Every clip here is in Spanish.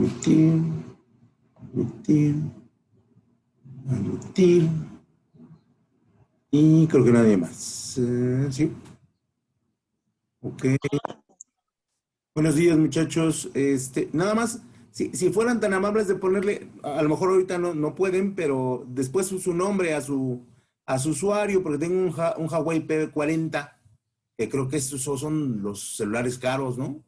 Agustín, Agustín, Agustín. Y creo que nadie más. Sí. Ok. Buenos días, muchachos. Nada más, si fueran tan amables de ponerle, a lo mejor ahorita no pueden, pero después su nombre a su usuario, porque tengo un Huawei P40, que creo que estos son los celulares caros, ¿no?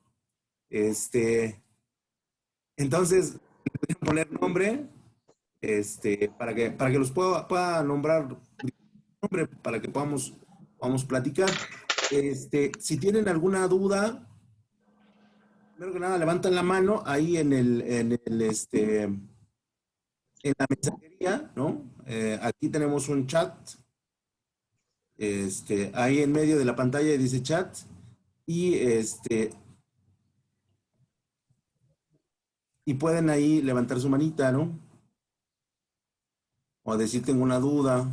Entonces, pueden poner nombre, para que los pueda nombrar nombre, para que podamos platicar. Si tienen alguna duda, primero que nada, levantan la mano ahí en la mensajería, ¿no? Aquí tenemos un chat, ahí en medio de la pantalla dice chat, y y pueden ahí levantar su manita, ¿no? O decir tengo una duda,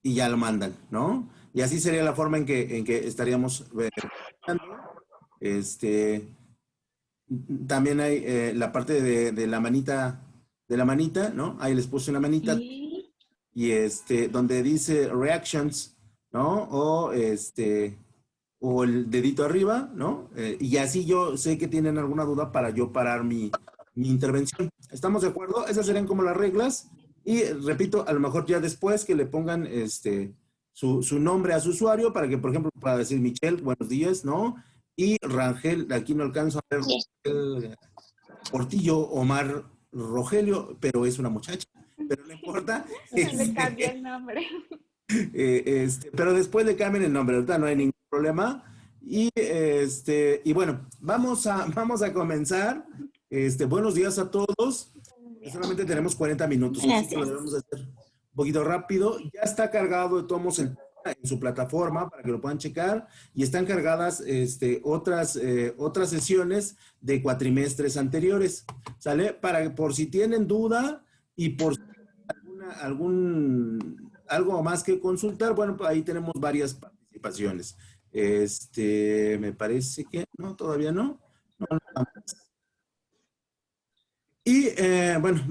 y ya lo mandan, ¿no? Y así sería la forma en que estaríamos este, también hay la parte de la manita, ¿no? Ahí les puse una manita Sí. y donde dice reactions, ¿no? O el dedito arriba, ¿no? Y así yo sé que tienen alguna duda para yo parar mi intervención. ¿Estamos de acuerdo? Esas serían como las reglas. Y repito, a lo mejor ya después que le pongan su nombre a su usuario para que, por ejemplo, para decir Michelle, buenos días, ¿no? Y Rangel, aquí no alcanzo a ver Portillo, Omar Rogelio, pero es una muchacha, pero no importa. Le cambié el nombre. Pero después le cambian el nombre, ahorita no hay ningún problema. Y bueno, vamos a comenzar. Buenos días a todos. Solamente tenemos 40 minutos, así que lo Gracias. debemos hacer un poquito rápido. Ya está cargado de tomos en su plataforma para que lo puedan checar y están cargadas otras sesiones de cuatrimestres anteriores, ¿sale? Por si tienen duda y por si algo más que consultar, bueno, pues ahí tenemos varias participaciones. Me parece que no, todavía no. No, no. Y bueno,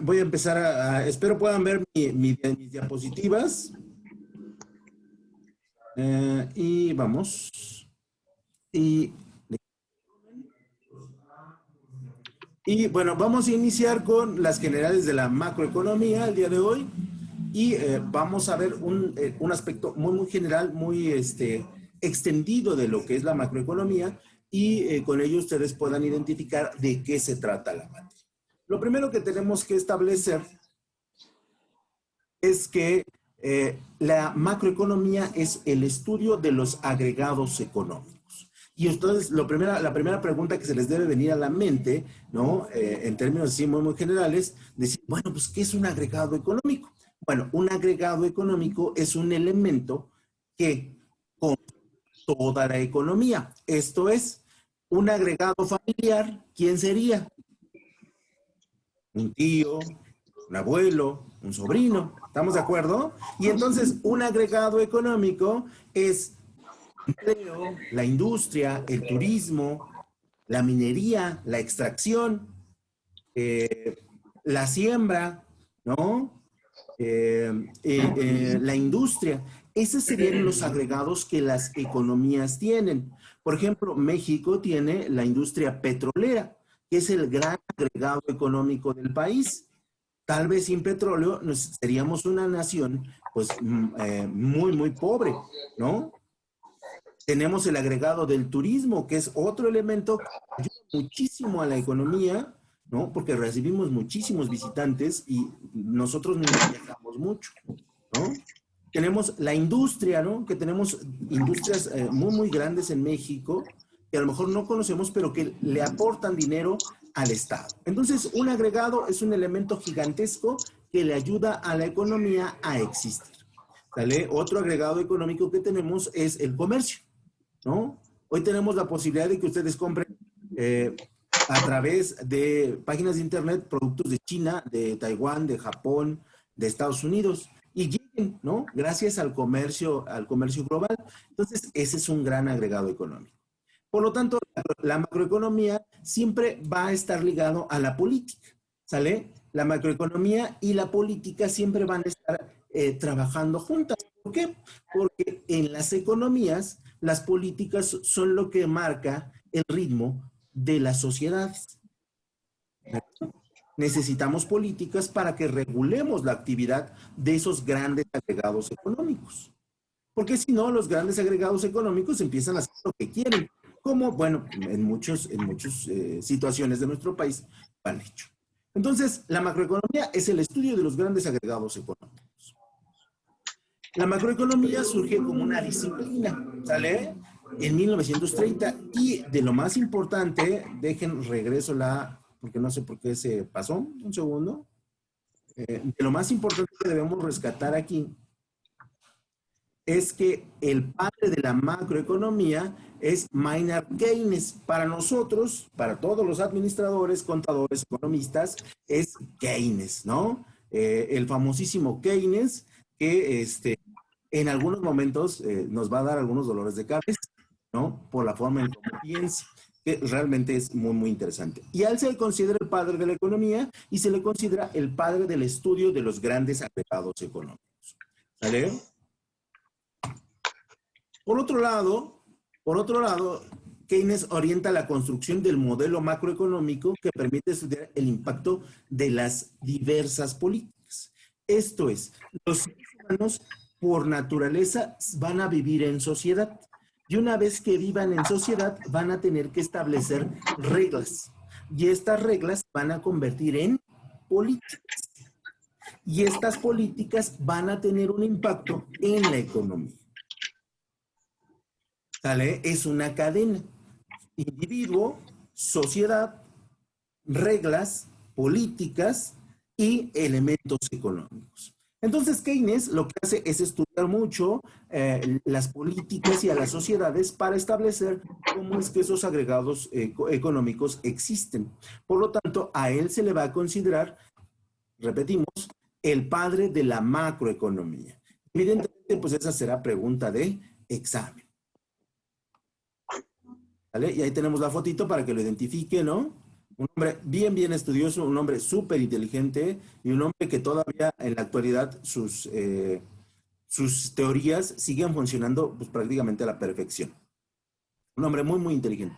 voy a empezar espero puedan ver mis diapositivas. Y vamos. Y, y bueno, vamos a iniciar con las generales de la macroeconomía el día de hoy. Y vamos a ver un aspecto muy general, muy extendido de lo que es la macroeconomía y con ello ustedes puedan identificar de qué se trata la materia. Lo primero que tenemos que establecer es que la macroeconomía es el estudio de los agregados económicos. Y entonces, la primera pregunta que se les debe venir a la mente, ¿no? En términos así muy generales, decir, bueno, pues, ¿qué es un agregado económico? Bueno, un agregado económico es un elemento que con toda la economía. Esto es, un agregado familiar, ¿quién sería? Un tío, un abuelo, un sobrino. ¿Estamos de acuerdo? Y entonces un agregado económico es empleo, la industria, el turismo, la minería, la extracción, la siembra, ¿no? La industria. Esos serían los agregados que las economías tienen. Por ejemplo, México tiene la industria petrolera, que es el gran agregado económico del país. Tal vez sin petróleo seríamos una nación pues muy pobre, ¿no? Tenemos el agregado del turismo, que es otro elemento que ayuda muchísimo a la economía, ¿no? Porque recibimos muchísimos visitantes y nosotros mismos viajamos mucho, ¿no? Tenemos la industria, ¿no? Que tenemos industrias muy grandes en México, que a lo mejor no conocemos, pero que le aportan dinero al Estado. Entonces, un agregado es un elemento gigantesco que le ayuda a la economía a existir. ¿Sale? Otro agregado económico que tenemos es el comercio, ¿no? Hoy tenemos la posibilidad de que ustedes compren a través de páginas de internet productos de China, de Taiwán, de Japón, de Estados Unidos y lleguen, ¿no? Gracias al comercio global. Entonces, ese es un gran agregado económico. Por lo tanto, la macroeconomía siempre va a estar ligado a la política, ¿sale? La macroeconomía y la política siempre van a estar trabajando juntas. ¿Por qué? Porque en las economías, las políticas son lo que marca el ritmo de las sociedades. Necesitamos políticas para que regulemos la actividad de esos grandes agregados económicos. Porque si no, los grandes agregados económicos empiezan a hacer lo que quieren, como, bueno, en muchas situaciones de nuestro país lo han hecho. Entonces, la macroeconomía es el estudio de los grandes agregados económicos. La macroeconomía surge como una disciplina, ¿sale? En 1930, y de lo más importante, regreso porque no sé por qué se pasó, un segundo. De lo más importante que debemos rescatar aquí es que el padre de la macroeconomía es Maynard Keynes. Para nosotros, para todos los administradores, contadores, economistas, es Keynes, ¿no? El famosísimo Keynes, que en algunos momentos nos va a dar algunos dolores de cabeza, ¿no? Por la forma en cómo piensa, que realmente es muy, muy interesante. Y a él se le considera el padre de la economía y se le considera el padre del estudio de los grandes agregados económicos. ¿Sale? Por otro lado, Keynes orienta la construcción del modelo macroeconómico que permite estudiar el impacto de las diversas políticas. Esto es, los seres humanos por naturaleza van a vivir en sociedad. Y una vez que vivan en sociedad, van a tener que establecer reglas. Y estas reglas van a convertir en políticas. Y estas políticas van a tener un impacto en la economía. ¿Sale? Es una cadena. Individuo, sociedad, reglas, políticas y elementos económicos. Entonces, Keynes lo que hace es estudiar mucho las políticas y a las sociedades para establecer cómo es que esos agregados económicos existen. Por lo tanto, a él se le va a considerar, repetimos, el padre de la macroeconomía. Evidentemente, pues esa será pregunta de examen. ¿Vale? Y ahí tenemos la fotito para que lo identifique, ¿no? Un hombre bien, bien estudioso, un hombre súper inteligente y un hombre que todavía en la actualidad sus teorías siguen funcionando pues, prácticamente a la perfección. Un hombre muy, muy inteligente.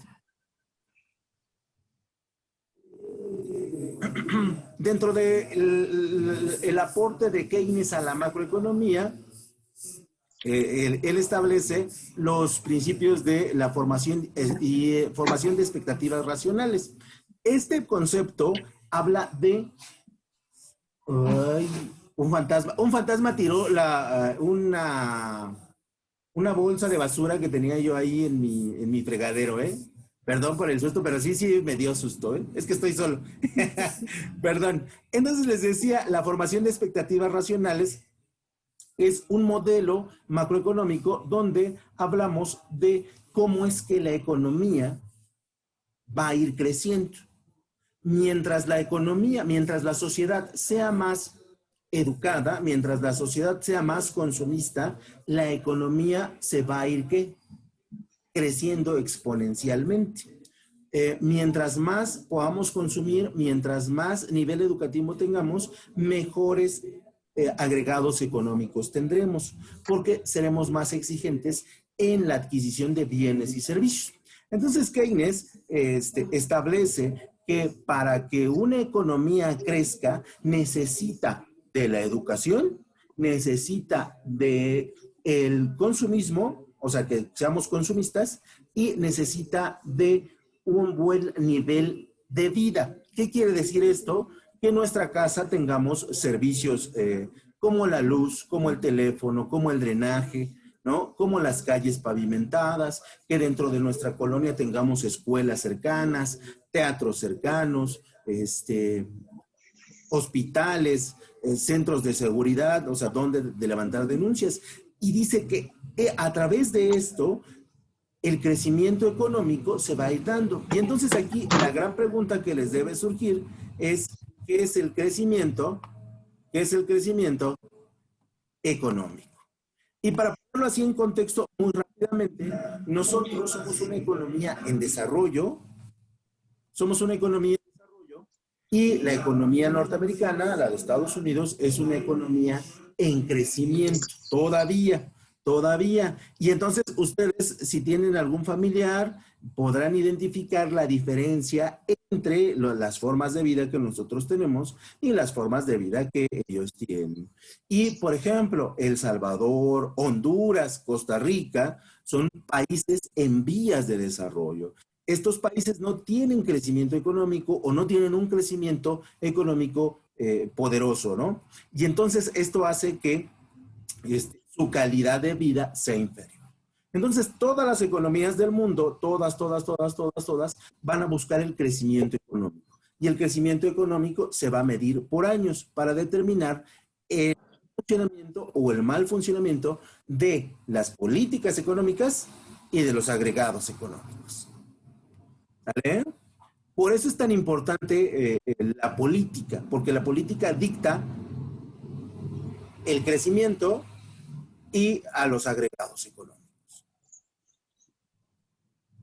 Dentro del aporte de Keynes a la macroeconomía, él establece los principios de la formación formación de expectativas racionales. Este concepto habla de un fantasma. Un fantasma tiró una bolsa de basura que tenía yo ahí en mi fregadero, ¿eh? Perdón por el susto, pero sí me dio susto, ¿eh? Es que estoy solo. Perdón. Entonces les decía, la formación de expectativas racionales es un modelo macroeconómico donde hablamos de cómo es que la economía va a ir creciendo. Mientras la sociedad sea más educada, mientras la sociedad sea más consumista, la economía se va a ir creciendo exponencialmente. Mientras más podamos consumir, mientras más nivel educativo tengamos, mejores agregados económicos tendremos, porque seremos más exigentes en la adquisición de bienes y servicios. Entonces, Keynes establece que para que una economía crezca, necesita de la educación, necesita del consumismo, o sea, que seamos consumistas, y necesita de un buen nivel de vida. ¿Qué quiere decir esto? Que en nuestra casa tengamos servicios como la luz, como el teléfono, como el drenaje, ¿no? Como las calles pavimentadas, que dentro de nuestra colonia tengamos escuelas cercanas, teatros cercanos, hospitales, centros de seguridad, o sea, donde de levantar denuncias. Y dice que a través de esto, el crecimiento económico se va a ir dando. Y entonces aquí la gran pregunta que les debe surgir es, ¿qué es el crecimiento? ¿Qué es el crecimiento económico? Y para poder ponerlo así en contexto muy rápidamente, nosotros somos una economía en desarrollo, somos una economía en desarrollo y la economía norteamericana, la de Estados Unidos, es una economía en crecimiento, todavía. Y entonces ustedes, si tienen algún familiar, podrán identificar la diferencia entre las formas de vida que nosotros tenemos y las formas de vida que ellos tienen. Y, por ejemplo, El Salvador, Honduras, Costa Rica, son países en vías de desarrollo. Estos países no tienen crecimiento económico o no tienen un crecimiento económico poderoso, ¿no? Y entonces esto hace que su calidad de vida sea inferior. Entonces, todas las economías del mundo, todas, van a buscar el crecimiento económico. Y el crecimiento económico se va a medir por años para determinar el funcionamiento o el mal funcionamiento de las políticas económicas y de los agregados económicos. ¿Vale? Por eso es tan importante la política, porque la política dicta el crecimiento y a los agregados económicos.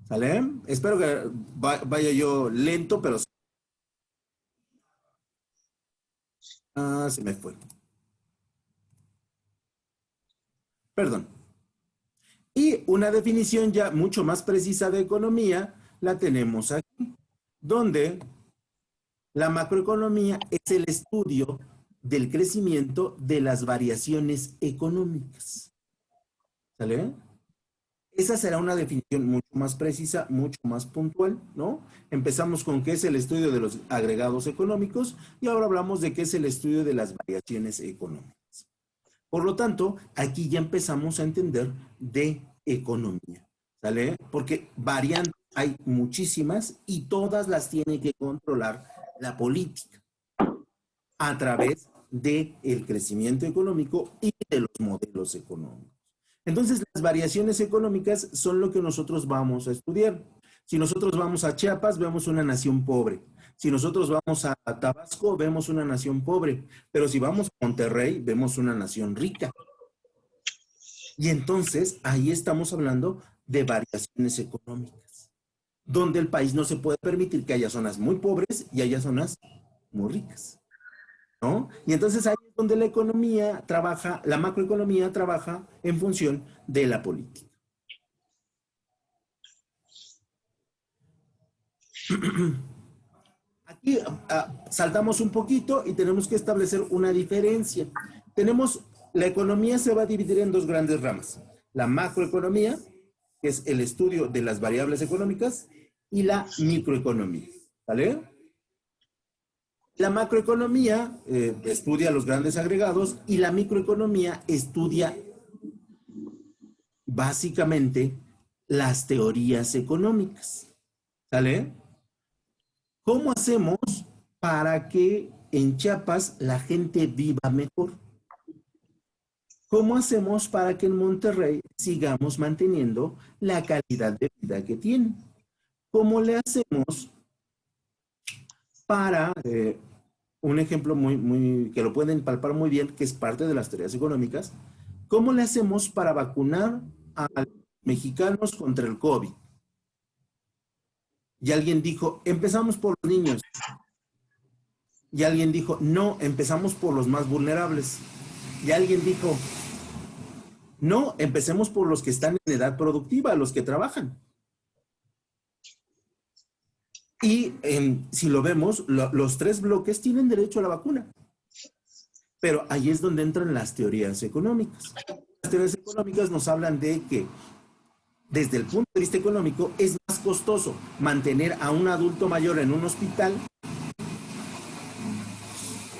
¿Sale? Espero que vaya yo lento, pero... se me fue. Perdón. Y una definición ya mucho más precisa de economía la tenemos aquí, donde la macroeconomía es el estudio del crecimiento de las variaciones económicas. ¿Sale? Esa será una definición mucho más precisa, mucho más puntual, ¿no? Empezamos con qué es el estudio de los agregados económicos y ahora hablamos de qué es el estudio de las variaciones económicas. Por lo tanto, aquí ya empezamos a entender de economía, ¿sale? Porque variantes hay muchísimas y todas las tiene que controlar la política a través del crecimiento económico y de los modelos económicos. Entonces, las variaciones económicas son lo que nosotros vamos a estudiar. Si nosotros vamos a Chiapas, vemos una nación pobre. Si nosotros vamos a Tabasco, vemos una nación pobre. Pero si vamos a Monterrey, vemos una nación rica. Y entonces, ahí estamos hablando de variaciones económicas, donde el país no se puede permitir que haya zonas muy pobres y haya zonas muy ricas, ¿no? Y entonces ahí es donde la economía trabaja, la macroeconomía trabaja en función de la política. Aquí saltamos un poquito y tenemos que establecer una diferencia. La economía se va a dividir en dos grandes ramas. La macroeconomía, que es el estudio de las variables económicas, y la microeconomía, ¿vale? La macroeconomía estudia los grandes agregados y la microeconomía estudia básicamente las teorías económicas, ¿sale? ¿Cómo hacemos para que en Chiapas la gente viva mejor? ¿Cómo hacemos para que en Monterrey sigamos manteniendo la calidad de vida que tienen? ¿Cómo le hacemos para, un ejemplo que lo pueden palpar muy bien, que es parte de las teorías económicas, cómo le hacemos para vacunar a los mexicanos contra el COVID? Y alguien dijo, empezamos por los niños. Y alguien dijo, no, empezamos por los más vulnerables. Y alguien dijo, no, empecemos por los que están en edad productiva, los que trabajan. Y si lo vemos, los tres bloques tienen derecho a la vacuna. Pero ahí es donde entran las teorías económicas. Las teorías económicas nos hablan de que, desde el punto de vista económico, es más costoso mantener a un adulto mayor en un hospital.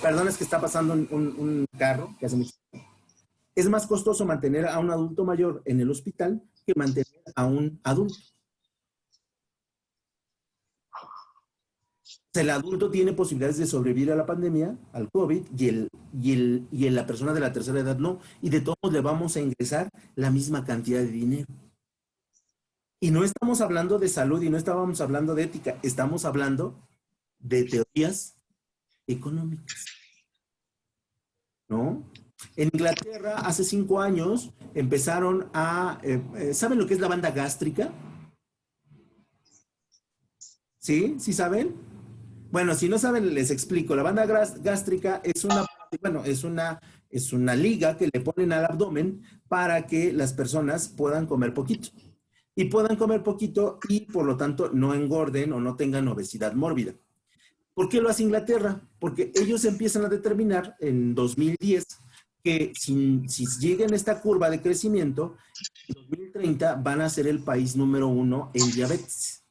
Perdón, es que está pasando un carro que hace mucho tiempo. Es más costoso mantener a un adulto mayor en el hospital que mantener a un adulto. El adulto tiene posibilidades de sobrevivir a la pandemia, al COVID, y la persona de la tercera edad no. Y de todos le vamos a ingresar la misma cantidad de dinero. Y no estamos hablando de salud y no estábamos hablando de ética, estamos hablando de teorías económicas, ¿no? En Inglaterra, hace 5 años, empezaron a... ¿saben lo que es la banda gástrica? ¿Sí? ¿Sí saben? Bueno, si no saben, les explico. La banda gástrica es una, bueno, es una liga que le ponen al abdomen para que las personas puedan comer poquito. Y puedan comer poquito y, por lo tanto, no engorden o no tengan obesidad mórbida. ¿Por qué lo hace Inglaterra? Porque ellos empiezan a determinar en 2010 que si lleguen a esta curva de crecimiento, en 2030 van a ser el país número 1 en diabetes.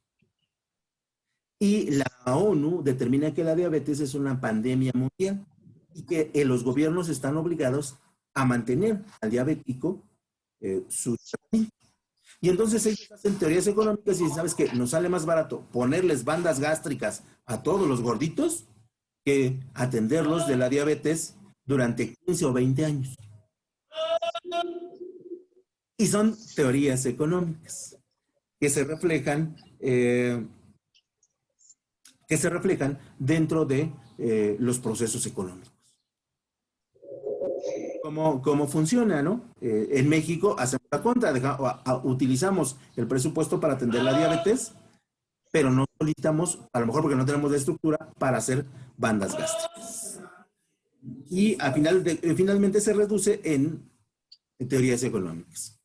Y la ONU determina que la diabetes es una pandemia mundial y que los gobiernos están obligados a mantener al diabético su tratamiento. Y entonces ellos hacen teorías económicas y dicen, ¿sabes qué? Nos sale más barato ponerles bandas gástricas a todos los gorditos que atenderlos de la diabetes durante 15 o 20 años. Y son teorías económicas que se reflejan dentro de los procesos económicos. ¿Cómo funciona, no? En México hacemos la contra, utilizamos el presupuesto para atender la diabetes, pero no solicitamos, a lo mejor porque no tenemos la estructura, para hacer bandas gástricas. Y finalmente se reduce en teorías económicas.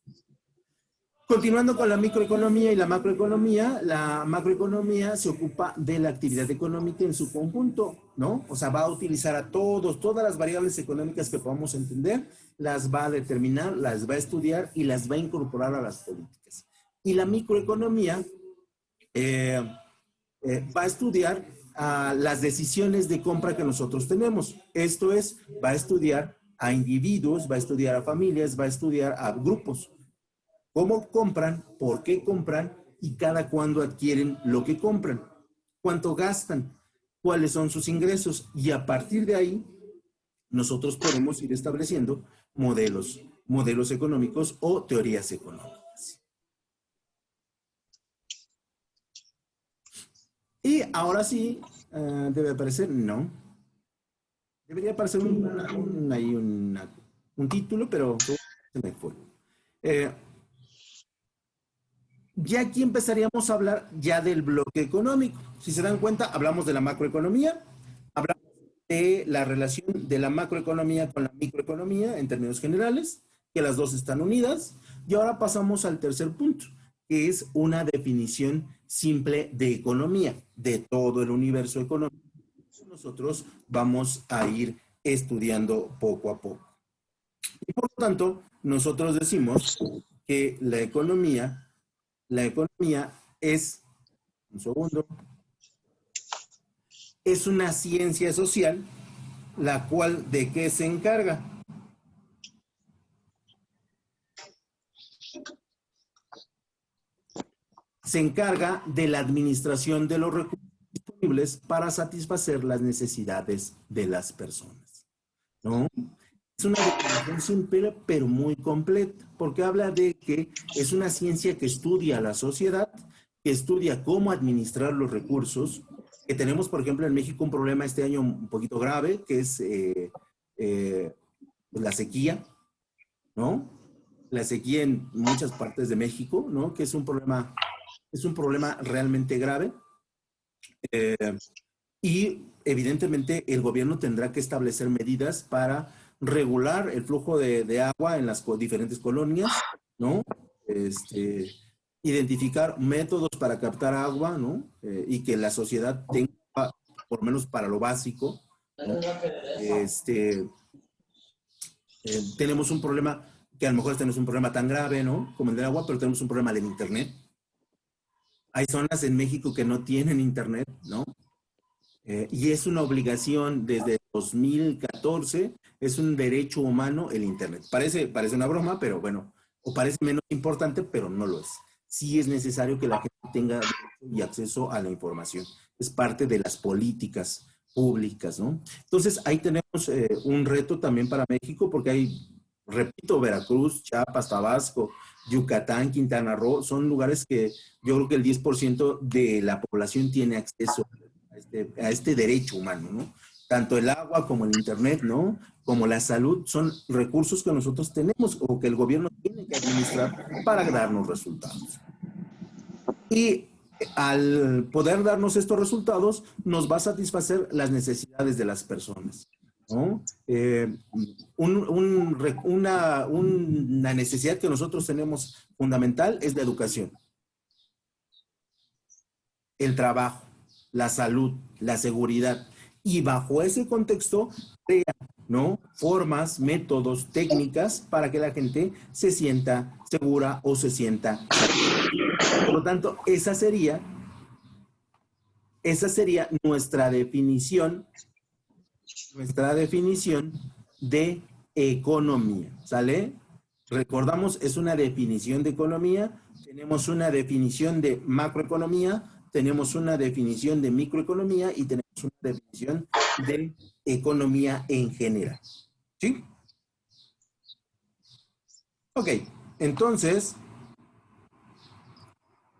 Continuando con la microeconomía y la macroeconomía se ocupa de la actividad económica en su conjunto, ¿no? O sea, va a utilizar a todas las variables económicas que podamos entender, las va a determinar, las va a estudiar y las va a incorporar a las políticas. Y la microeconomía va a estudiar las decisiones de compra que nosotros tenemos. Esto es, va a estudiar a individuos, va a estudiar a familias, va a estudiar a grupos. ¿Cómo compran? ¿Por qué compran? Y cada cuándo adquieren lo que compran. ¿Cuánto gastan? ¿Cuáles son sus ingresos? Y a partir de ahí, nosotros podemos ir estableciendo modelos económicos o teorías económicas. Y ahora sí, debe aparecer, no. Debería aparecer un título, pero se me fue. Ya aquí empezaríamos a hablar ya del bloque económico. Si se dan cuenta, hablamos de la macroeconomía, hablamos de la relación de la macroeconomía con la microeconomía en términos generales, que las dos están unidas, y ahora pasamos al tercer punto, que es una definición simple de economía, de todo el universo económico. Nosotros vamos a ir estudiando poco a poco. Y por lo tanto, nosotros decimos que la economía es, un segundo, es una ciencia social, la cual ¿de qué se encarga? Se encarga de la administración de los recursos disponibles para satisfacer las necesidades de las personas, ¿no? Es una definición simple, pero muy completa, porque habla de que es una ciencia que estudia a la sociedad, que estudia cómo administrar los recursos, que tenemos, por ejemplo, en México un problema este año un poquito grave, que es la sequía, ¿no? La sequía en muchas partes de México, ¿no? Que es un problema realmente grave. Y evidentemente el gobierno tendrá que establecer medidas para regular el flujo de agua en las diferentes colonias, ¿no? Identificar métodos para captar agua, ¿no? Y que la sociedad tenga, por lo menos para lo básico, ¿no? Tenemos un problema, que a lo mejor tenemos un problema tan grave, ¿no? Como el del agua, pero tenemos un problema del internet. Hay zonas en México que no tienen internet, ¿no? Y es una obligación desde 2014, es un derecho humano el internet. Parece una broma, pero bueno, o parece menos importante, pero no lo es. Sí es necesario que la gente tenga derecho y acceso a la información. Es parte de las políticas públicas, ¿no? Entonces, ahí tenemos un reto también para México, porque hay, repito, Veracruz, Chiapas, Tabasco, Yucatán, Quintana Roo, son lugares que yo creo que el 10% de la población tiene acceso a este derecho humano, ¿no? Tanto el agua como el internet, ¿no? Como la salud son recursos que nosotros tenemos o que el gobierno tiene que administrar para darnos resultados. Y al poder darnos estos resultados, nos va a satisfacer las necesidades de las personas, ¿no? Una necesidad que nosotros tenemos fundamental es la educación, el trabajo, la salud, la seguridad. Y bajo ese contexto, crea, ¿no? Formas, métodos, técnicas para que la gente se sienta segura o se sienta. Por lo tanto, esa sería nuestra definición de economía, ¿sale? Recordamos, es una definición de economía, tenemos una definición de macroeconomía, tenemos una definición de microeconomía y tenemos una definición de economía en general, ¿sí? Ok, entonces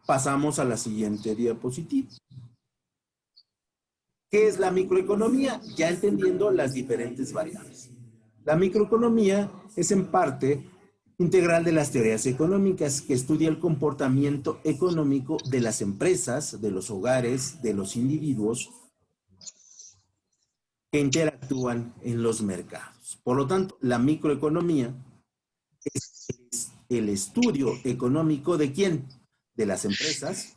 pasamos a la siguiente diapositiva. ¿Qué es la microeconomía? Ya entendiendo las diferentes variables. La microeconomía es en parte integral de las teorías económicas que estudia el comportamiento económico de las empresas, de los hogares, de los individuos que interactúan en los mercados. Por lo tanto, la microeconomía es el estudio económico ¿de quién? De las empresas,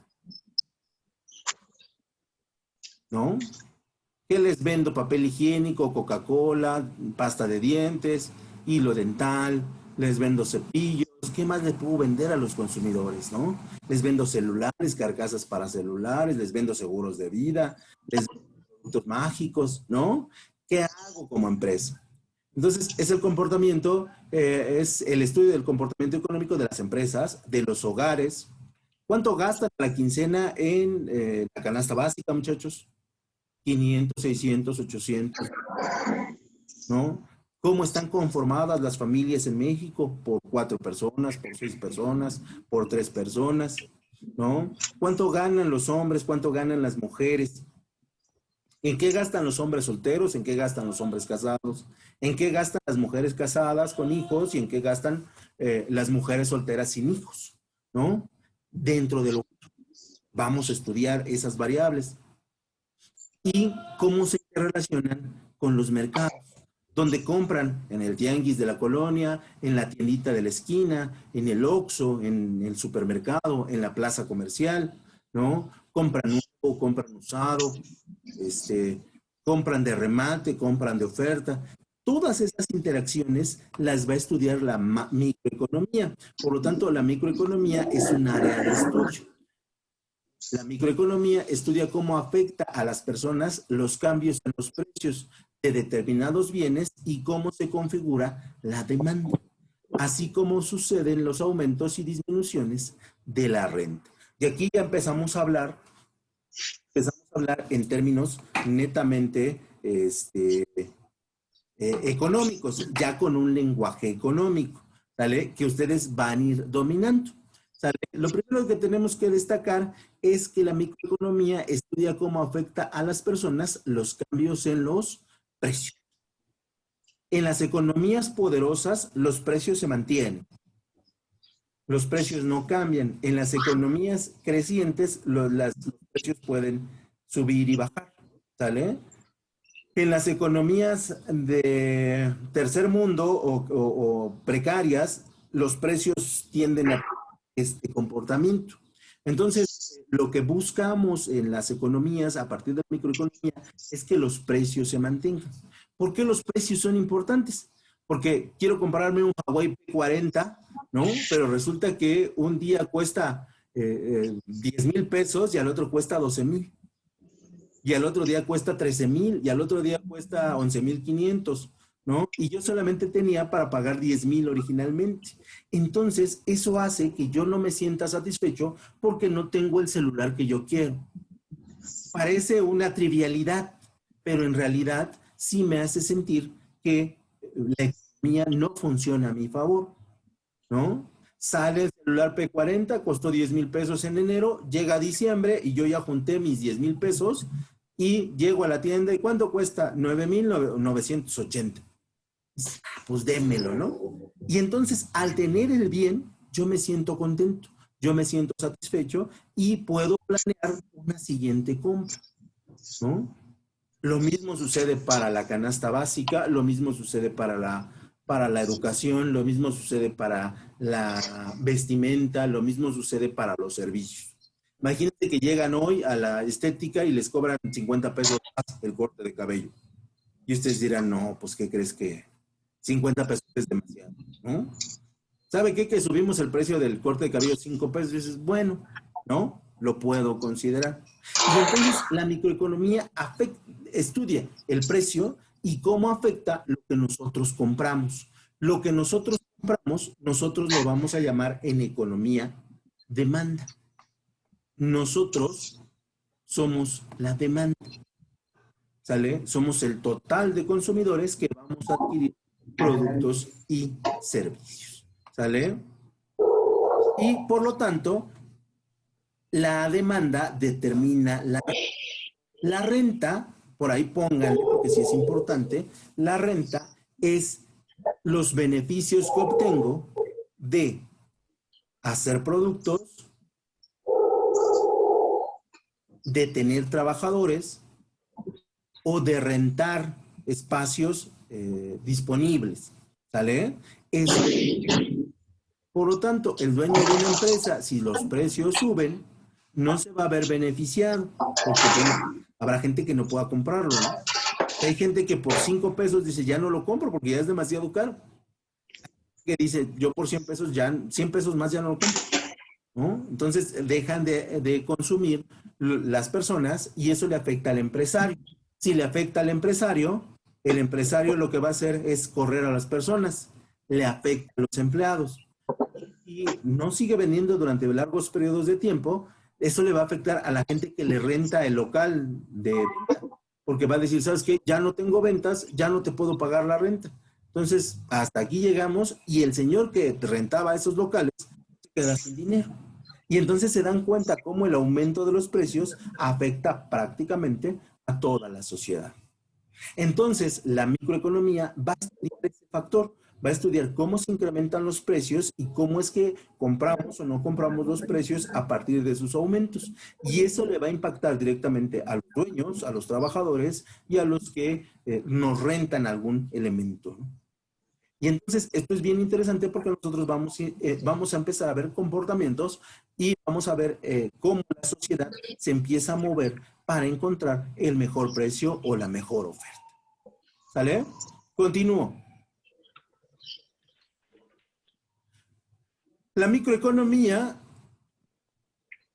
¿no? ¿Qué les vendo? Papel higiénico, Coca-Cola, pasta de dientes, hilo dental, les vendo cepillos. ¿Qué más le puedo vender a los consumidores, no? Les vendo celulares, carcasas para celulares, les vendo seguros de vida, les vendo productos mágicos, ¿no? ¿Qué hago como empresa? Entonces, es el comportamiento, es el estudio del comportamiento económico de las empresas, de los hogares. ¿Cuánto gastan la quincena en la canasta básica, muchachos? 500, 600, 800, ¿no? ¿Cómo están conformadas las familias en México? Por 4 personas, por 6 personas, por 3 personas, ¿no? ¿Cuánto ganan los hombres? ¿Cuánto ganan las mujeres? ¿En qué gastan los hombres solteros? ¿En qué gastan los hombres casados? ¿En qué gastan las mujeres casadas con hijos? ¿Y en qué gastan las mujeres solteras sin hijos? ¿No? Dentro de lo que vamos a estudiar esas variables. Y cómo se relacionan con los mercados, donde compran en el tianguis de la colonia, en la tiendita de la esquina, en el Oxxo, en el supermercado, en la plaza comercial, ¿no? Compran nuevo, compran usado, compran de remate, compran de oferta. Todas esas interacciones las va a estudiar la microeconomía. Por lo tanto, la microeconomía es un área de estudio. La microeconomía estudia cómo afecta a las personas los cambios en los precios de determinados bienes y cómo se configura la demanda, así como suceden los aumentos y disminuciones de la renta. Y aquí ya empezamos a hablar en términos netamente económicos, ya con un lenguaje económico, ¿sale? Que ustedes van a ir dominando. ¿Sale? Lo primero que tenemos que destacar es que la microeconomía estudia cómo afecta a las personas los cambios en los precios. En las economías poderosas, los precios se mantienen. Los precios no cambian. En las economías crecientes, los precios pueden subir y bajar. ¿Sale? En las economías de tercer mundo o precarias, los precios tienden a este comportamiento. Entonces, lo que buscamos en las economías, a partir de la microeconomía, es que los precios se mantengan. ¿Por qué los precios son importantes? Porque quiero comprarme un Huawei P40, ¿no? Pero resulta que un día cuesta 10,000 pesos y al otro cuesta 12,000. Y al otro día cuesta 13,000 y al otro día cuesta 11,500, ¿no? Y yo solamente tenía para pagar 10,000 originalmente. Entonces, eso hace que yo no me sienta satisfecho porque no tengo el celular que yo quiero. Parece una trivialidad, pero en realidad sí me hace sentir que la economía no funciona a mi favor, ¿no? Sale el celular P40, costó 10,000 pesos en enero, llega diciembre y yo ya junté mis 10,000 pesos y llego a la tienda y ¿cuánto cuesta? 9,980. Pues démelo, ¿no? Y entonces, al tener el bien, yo me siento contento, yo me siento satisfecho y puedo planear una siguiente compra, ¿no? Lo mismo sucede para la canasta básica, lo mismo sucede para la educación, lo mismo sucede para la vestimenta, lo mismo sucede para los servicios. Imagínense que llegan hoy a la estética y les cobran 50 pesos más el corte de cabello. Y ustedes dirán, no, pues ¿qué crees que 50 pesos es demasiado? ¿No? ¿Sabe qué? Que subimos el precio del corte de cabello 5 pesos y dices, bueno, ¿no? Lo puedo considerar. Y entonces la microeconomía estudia el precio y cómo afecta lo que nosotros compramos. Lo que nosotros compramos, nosotros lo vamos a llamar en economía demanda. Nosotros somos la demanda, ¿sale? Somos el total de consumidores que vamos a adquirir productos y servicios, ¿sale? Y por lo tanto, la demanda determina la renta, por ahí pónganle, porque sí es importante, la renta es los beneficios que obtengo de hacer productos, de tener trabajadores o de rentar espacios disponibles, ¿sale? Por lo tanto, el dueño de una empresa, si los precios suben, no se va a ver beneficiado, porque bueno, habrá gente que no pueda comprarlo, ¿no? Hay gente que por 5 pesos dice, ya no lo compro porque ya es demasiado caro. Que dice, yo por 100 pesos, ya, 100 pesos más ya no lo compro, ¿no? Entonces dejan de consumir las personas y eso le afecta al empresario. Si le afecta al empresario, el empresario lo que va a hacer es correr a las personas, le afecta a los empleados y no sigue vendiendo durante largos periodos de tiempo, eso le va a afectar a la gente que le renta el local de venta, porque va a decir, ¿sabes qué? Ya no tengo ventas, ya no te puedo pagar la renta. Entonces, hasta aquí llegamos y el señor que rentaba esos locales se queda sin dinero. Y entonces se dan cuenta cómo el aumento de los precios afecta prácticamente a toda la sociedad. Entonces, la microeconomía va a estudiar ese factor, va a estudiar cómo se incrementan los precios y cómo es que compramos o no compramos los precios a partir de sus aumentos. Y eso le va a impactar directamente a los dueños, a los trabajadores y a los que nos rentan algún elemento, ¿no? Y entonces esto es bien interesante porque nosotros vamos a empezar a ver comportamientos y vamos a ver cómo la sociedad se empieza a mover para encontrar el mejor precio o la mejor oferta. ¿Sale? Continúo. La microeconomía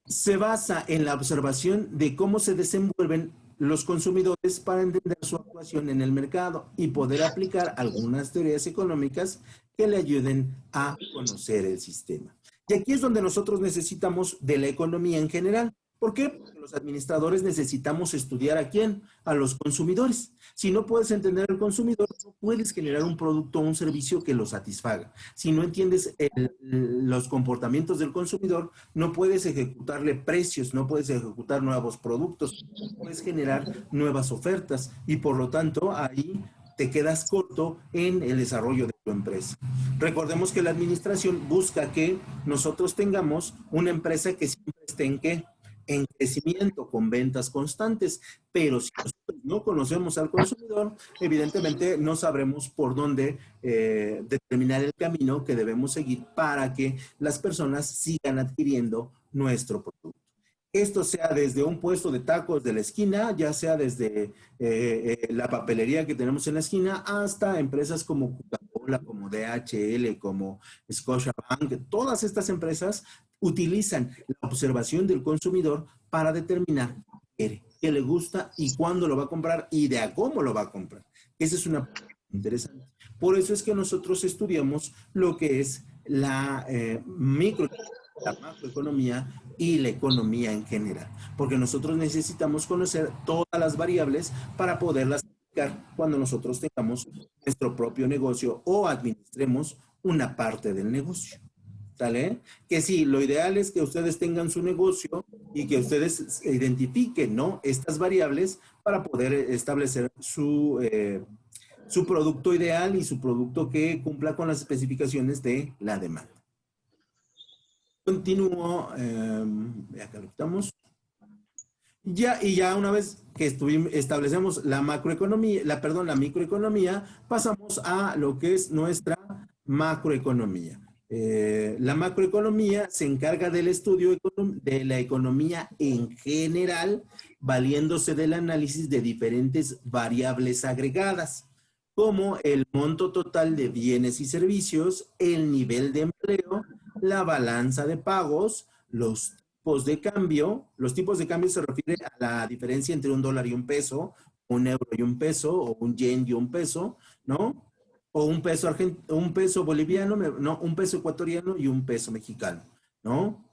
se basa en la observación de cómo se desenvuelven los consumidores para entender su actuación en el mercado y poder aplicar algunas teorías económicas que le ayuden a conocer el sistema. Y aquí es donde nosotros necesitamos de la economía en general. ¿Por qué? Porque los administradores necesitamos estudiar ¿a quién? A los consumidores. Si no puedes entender al consumidor, no puedes generar un producto o un servicio que lo satisfaga. Si no entiendes los comportamientos del consumidor, no puedes ejecutarle precios, no puedes ejecutar nuevos productos, no puedes generar nuevas ofertas y por lo tanto ahí te quedas corto en el desarrollo de tu empresa. Recordemos que la administración busca que nosotros tengamos una empresa que siempre esté en ¿qué? En crecimiento, con ventas constantes, pero si nosotros no conocemos al consumidor, evidentemente no sabremos por dónde determinar el camino que debemos seguir para que las personas sigan adquiriendo nuestro producto. Esto sea desde un puesto de tacos de la esquina, ya sea desde la papelería que tenemos en la esquina, hasta empresas como Coca-Cola, como DHL, como Scotiabank. Todas estas empresas utilizan la observación del consumidor para determinar qué le gusta y cuándo lo va a comprar y de a cómo lo va a comprar. Esa es una parte interesante. Por eso es que nosotros estudiamos lo que es la macroeconomía y la economía en general, porque nosotros necesitamos conocer todas las variables para poderlas aplicar cuando nosotros tengamos nuestro propio negocio o administremos una parte del negocio. ¿Sale? Que sí, lo ideal es que ustedes tengan su negocio y que ustedes identifiquen, ¿no?, estas variables para poder establecer su producto ideal y su producto que cumpla con las especificaciones de la demanda. Continúo, acá lo quitamos. Y ya una vez que establecemos la macroeconomía, la microeconomía, pasamos a lo que es nuestra macroeconomía. La macroeconomía se encarga del estudio de la economía en general, valiéndose del análisis de diferentes variables agregadas, como el monto total de bienes y servicios, el nivel de empleo, la balanza de pagos, los tipos de cambio se refiere a la diferencia entre un dólar y un peso, un euro y un peso, o un yen y un peso, ¿no? O un peso boliviano, no, un peso ecuatoriano y un peso mexicano, ¿no?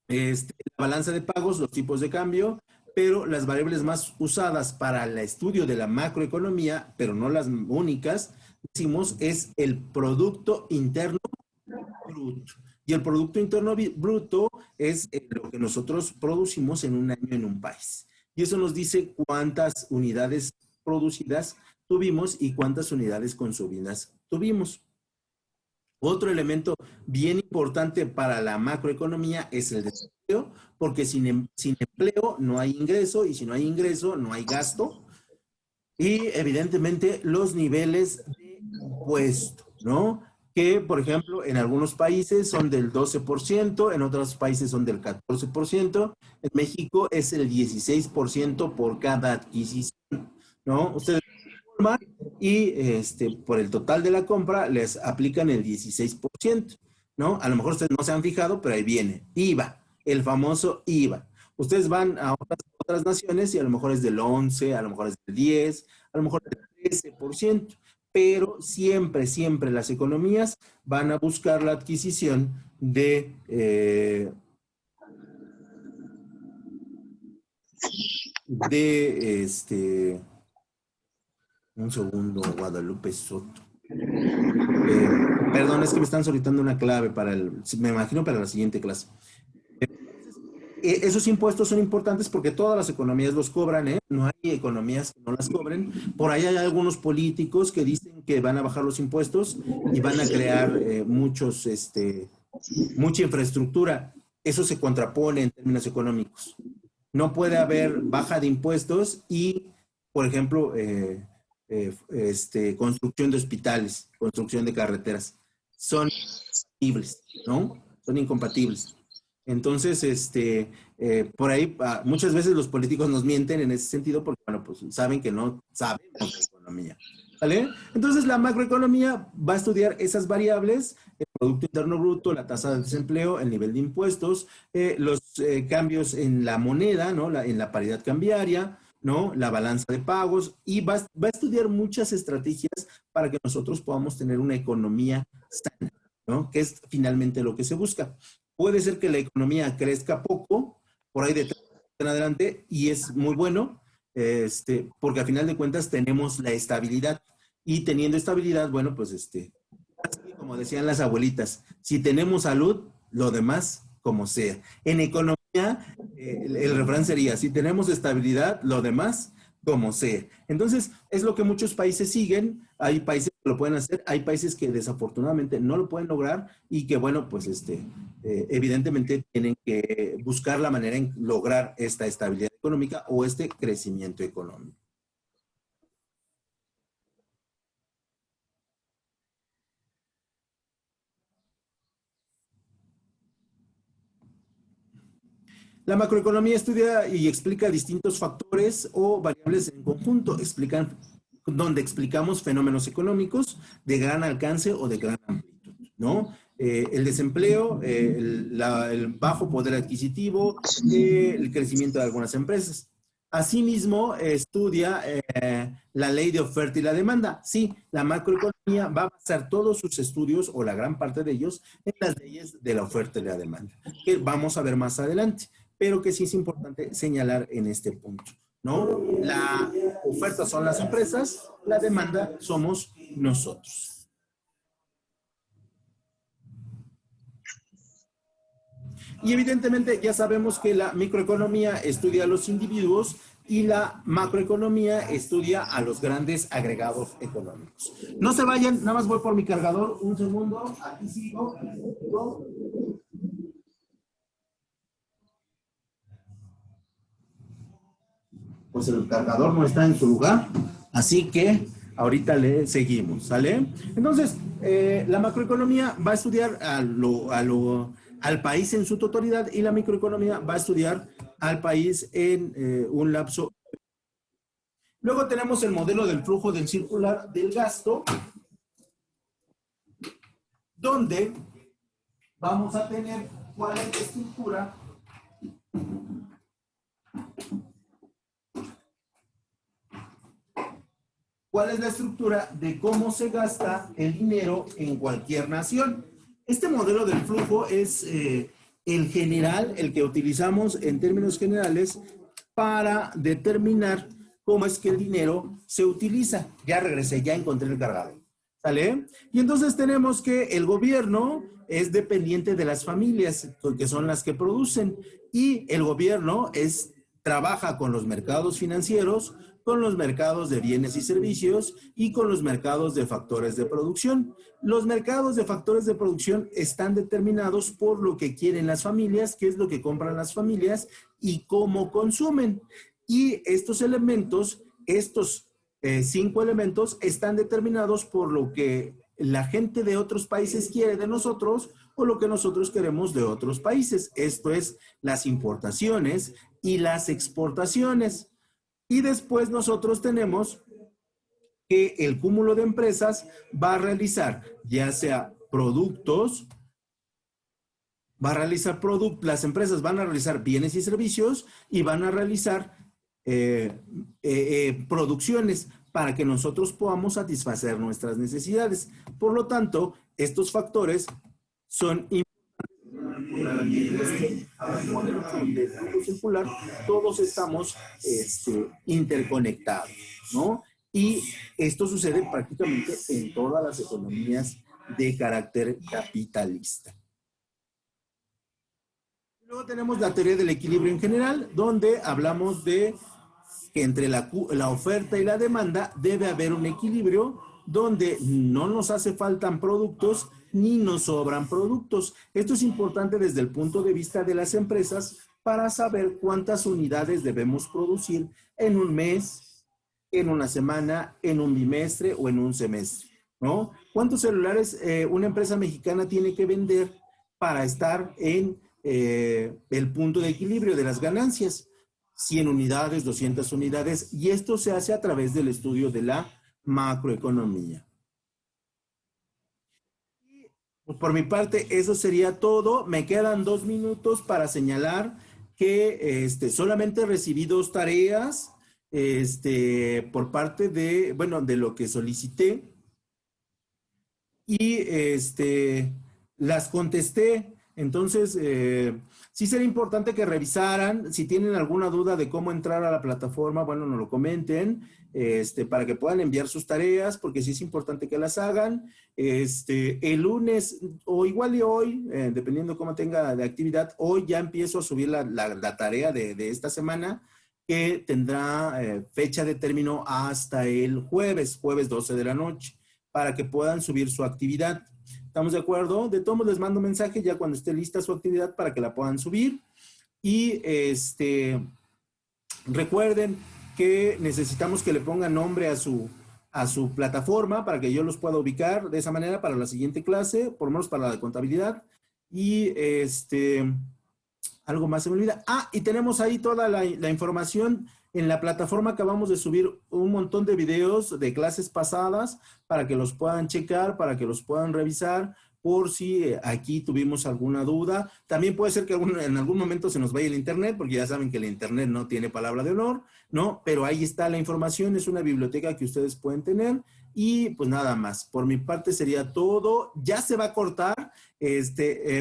La balanza de pagos, los tipos de cambio, pero las variables más usadas para el estudio de la macroeconomía, pero no las únicas, decimos, es el Producto Interno Bruto. Y el Producto Interno Bruto es lo que nosotros producimos en un año en un país. Y eso nos dice cuántas unidades producidas tuvimos y cuántas unidades consumidas tuvimos. Otro elemento bien importante para la macroeconomía es el desempleo, porque sin empleo no hay ingreso, y si no hay ingreso no hay gasto. Y evidentemente los niveles de impuesto, ¿no? Que, por ejemplo, en algunos países son del 12%, en otros países son del 14%, en México es el 16% por cada adquisición, ¿no? Ustedes informan y por el total de la compra les aplican el 16%, ¿no? A lo mejor ustedes no se han fijado, pero ahí viene, IVA, el famoso IVA. Ustedes van a otras naciones y a lo mejor es del 11, a lo mejor es del 10, a lo mejor del 13%. Pero siempre, siempre las economías van a buscar la adquisición un segundo, Guadalupe Soto. Perdón, es que me están solicitando una clave me imagino para la siguiente clase. Esos impuestos son importantes porque todas las economías los cobran, ¿eh? No hay economías que no las cobren. Por ahí hay algunos políticos que dicen que van a bajar los impuestos y van a crear mucha infraestructura. Eso se contrapone en términos económicos. No puede haber baja de impuestos y, por ejemplo, construcción de hospitales, construcción de carreteras. Son incompatibles, ¿no? Son incompatibles. Entonces, por ahí muchas veces los políticos nos mienten en ese sentido porque, bueno, pues saben que no sabemos de economía, ¿vale? Entonces, la macroeconomía va a estudiar esas variables, el Producto Interno Bruto, la tasa de desempleo, el nivel de impuestos, los cambios en la moneda, ¿no? En la paridad cambiaria, ¿no? La balanza de pagos, y va a estudiar muchas estrategias para que nosotros podamos tener una economía sana, ¿no? Que es finalmente lo que se busca. Puede ser que la economía crezca poco, por ahí de en adelante, y es muy bueno, porque a final de cuentas tenemos la estabilidad. Y teniendo estabilidad, bueno, pues así como decían las abuelitas, si tenemos salud, lo demás como sea. En economía, el refrán sería, si tenemos estabilidad, lo demás como sea. Entonces, es lo que muchos países siguen. Hay países que lo pueden hacer, hay países que desafortunadamente no lo pueden lograr y que, bueno, pues evidentemente tienen que buscar la manera en lograr esta estabilidad económica o este crecimiento económico. La macroeconomía estudia y explica distintos factores o variables en conjunto, donde explicamos fenómenos económicos de gran alcance o de gran amplitud, ¿no? El desempleo, el bajo poder adquisitivo, el crecimiento de algunas empresas. Asimismo, estudia la ley de oferta y la demanda. Sí, la macroeconomía va a basar todos sus estudios, o la gran parte de ellos, en las leyes de la oferta y la demanda, que vamos a ver más adelante, pero que sí es importante señalar en este punto, ¿no? La oferta son las empresas, la demanda somos nosotros. Y evidentemente ya sabemos que la microeconomía estudia a los individuos y la macroeconomía estudia a los grandes agregados económicos. No se vayan, nada más voy por mi cargador, un segundo, aquí sigo. Pues el cargador no está en su lugar, así que ahorita le seguimos, ¿sale? Entonces, la macroeconomía va a estudiar al país en su totalidad y la microeconomía va a estudiar al país en un lapso. Luego tenemos el modelo del flujo del circular del gasto, donde vamos a tener cuál es la estructura de cómo se gasta el dinero en cualquier nación. Este modelo del flujo es el general, el que utilizamos en términos generales para determinar cómo es que el dinero se utiliza. Ya regresé, ya encontré el cargador. ¿Sale? Y entonces tenemos que el gobierno es dependiente de las familias, que son las que producen, y el gobierno trabaja con los mercados financieros, con los mercados de bienes y servicios y con los mercados de factores de producción. Los mercados de factores de producción están determinados por lo que quieren las familias, qué es lo que compran las familias y cómo consumen. Y estos elementos, estos 5 elementos están determinados por lo que la gente de otros países quiere de nosotros o lo que nosotros queremos de otros países. Esto es las importaciones y las exportaciones. Y después nosotros tenemos que el cúmulo de empresas va a realizar ya sea productos, las empresas van a realizar bienes y servicios y van a realizar producciones para que nosotros podamos satisfacer nuestras necesidades. Por lo tanto, estos factores son circular, todos estamos interconectados, ¿no? Y esto sucede prácticamente en todas las economías de carácter capitalista. Luego tenemos la teoría del equilibrio en general, donde hablamos de que entre la oferta y la demanda debe haber un equilibrio donde no nos hace falta productos ni nos sobran productos. Esto es importante desde el punto de vista de las empresas para saber cuántas unidades debemos producir en un mes, en una semana, en un bimestre o en un semestre, ¿no? ¿Cuántos celulares una empresa mexicana tiene que vender para estar en el punto de equilibrio de las ganancias? 100 unidades, 200 unidades, y esto se hace a través del estudio de la macroeconomía. Por mi parte, eso sería todo. Me quedan 2 minutos para señalar que solamente recibí 2 tareas por parte de lo que solicité y las contesté. Entonces, sí sería importante que revisaran. Si tienen alguna duda de cómo entrar a la plataforma, bueno, nos lo comenten, para que puedan enviar sus tareas, porque sí es importante que las hagan. El lunes, o igual y hoy, dependiendo cómo tenga de actividad, hoy ya empiezo a subir la tarea de esta semana, que tendrá fecha de término hasta el jueves 12 de la noche, para que puedan subir su actividad. ¿Estamos de acuerdo? De todos modos les mando un mensaje ya cuando esté lista su actividad para que la puedan subir. Y recuerden que necesitamos que le pongan nombre a su plataforma para que yo los pueda ubicar de esa manera para la siguiente clase, por lo menos para la de contabilidad. Y algo más se me olvida. Y tenemos ahí toda la información en la plataforma. Acabamos de subir un montón de videos de clases pasadas para que los puedan checar, para que los puedan revisar, por si aquí tuvimos alguna duda. También puede ser que en algún momento se nos vaya el internet, porque ya saben que el internet no tiene palabra de honor, ¿no? Pero ahí está la información, es una biblioteca que ustedes pueden tener. Y pues nada más, por mi parte sería todo. Ya se va a cortar.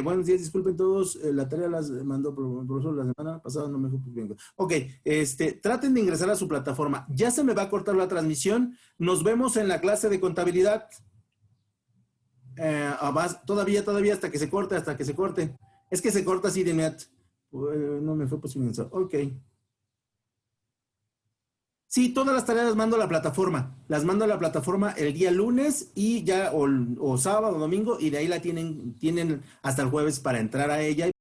Buenos días, disculpen todos, la tarea las mandó el profesor la semana pasada, no me fue bien. Ok, traten de ingresar a su plataforma. Ya se me va a cortar la transmisión. Nos vemos en la clase de contabilidad. Todavía hasta que se corte, Es que se corta así de inmediato. No me fue posible. Ok. Sí, todas las tareas las mando a la plataforma. Las mando a la plataforma el día lunes y ya, o sábado o domingo, y de ahí la tienen hasta el jueves para entrar a ella y